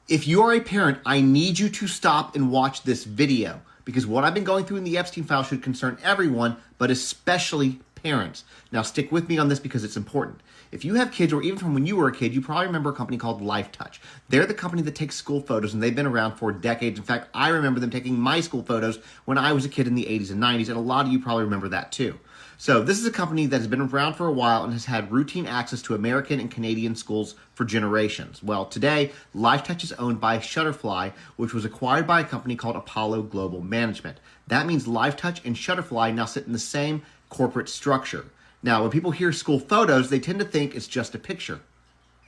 If you are a parent, I need you to stop and watch this video because what I've been going through in the Epstein file should concern everyone, but especially parents. Now stick with me on this because it's important. If you have kids, or even from when you were a kid, you probably remember a company called Lifetouch. They're the company that takes school photos, and they've been around for decades. In fact, I remember them taking my school photos when I was a kid in the 80s and 90s, and a lot of you probably remember that too. So this is a company that has been around for a while and has had routine access to American and Canadian schools for generations. Well, today, Lifetouch is owned by Shutterfly, which was acquired by a company called Apollo Global Management. That means Lifetouch and Shutterfly now sit in the same corporate structure. Now, when people hear school photos, they tend to think it's just a picture.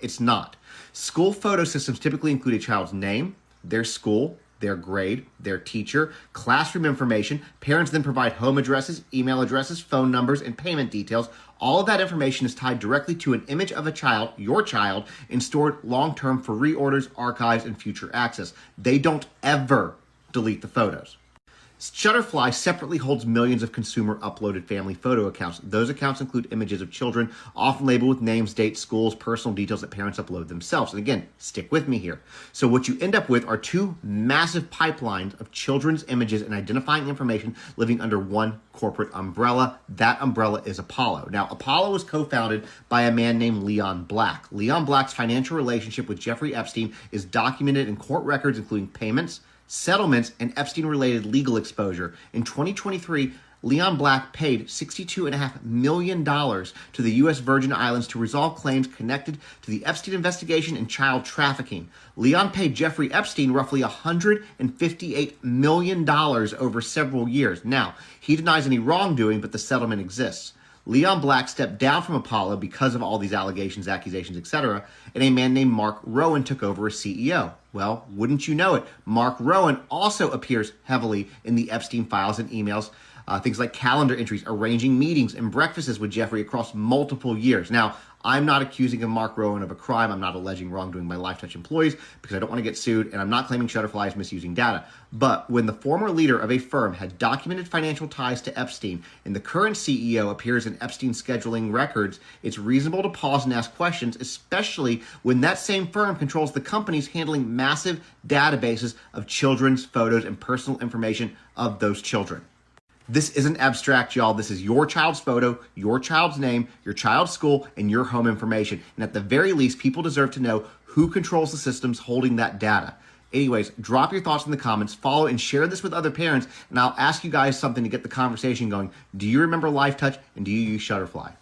It's not. School photo systems typically include a child's name, their school, their grade, their teacher, classroom information. Parents then provide home addresses, email addresses, phone numbers, and payment details. All of that information is tied directly to an image of a child, your child, and stored long-term for reorders, archives, and future access. They don't ever delete the photos. Shutterfly separately holds millions of consumer uploaded family photo accounts. Those accounts include images of children, often labeled with names, dates, schools, personal details that parents upload themselves. And again, stick with me here. So what you end up with are two massive pipelines of children's images and identifying information living under one corporate umbrella. That umbrella is Apollo. Now, Apollo was co-founded by a man named Leon Black. Leon Black's financial relationship with Jeffrey Epstein is documented in court records, including payments, settlements, and Epstein-related legal exposure. In 2023, Leon Black paid $62.5 million to the U.S. Virgin Islands to resolve claims connected to the Epstein investigation and child trafficking. Leon paid Jeffrey Epstein roughly $158 million over several years. Now, he denies any wrongdoing, but the settlement exists. Leon Black stepped down from Apollo because of all these allegations, accusations, etc., and a man named Mark Rowan took over as CEO. Well, wouldn't you know it, Mark Rowan also appears heavily in the Epstein files and emails, things like calendar entries, arranging meetings and breakfasts with Jeffrey across multiple years. Now, I'm not accusing of Mark Rowan of a crime. I'm not alleging wrongdoing by Lifetouch employees because I don't want to get sued, and I'm not claiming Shutterfly is misusing data. But when the former leader of a firm had documented financial ties to Epstein and the current CEO appears in Epstein scheduling records, it's reasonable to pause and ask questions, especially when that same firm controls the companies handling massive databases of children's photos and personal information of those children. This isn't abstract, y'all. This is your child's photo, your child's name, your child's school, and your home information. And at the very least, people deserve to know who controls the systems holding that data. Anyways, drop your thoughts in the comments, follow and share this with other parents, and I'll ask you guys something to get the conversation going. Do you remember Lifetouch, and do you use Shutterfly?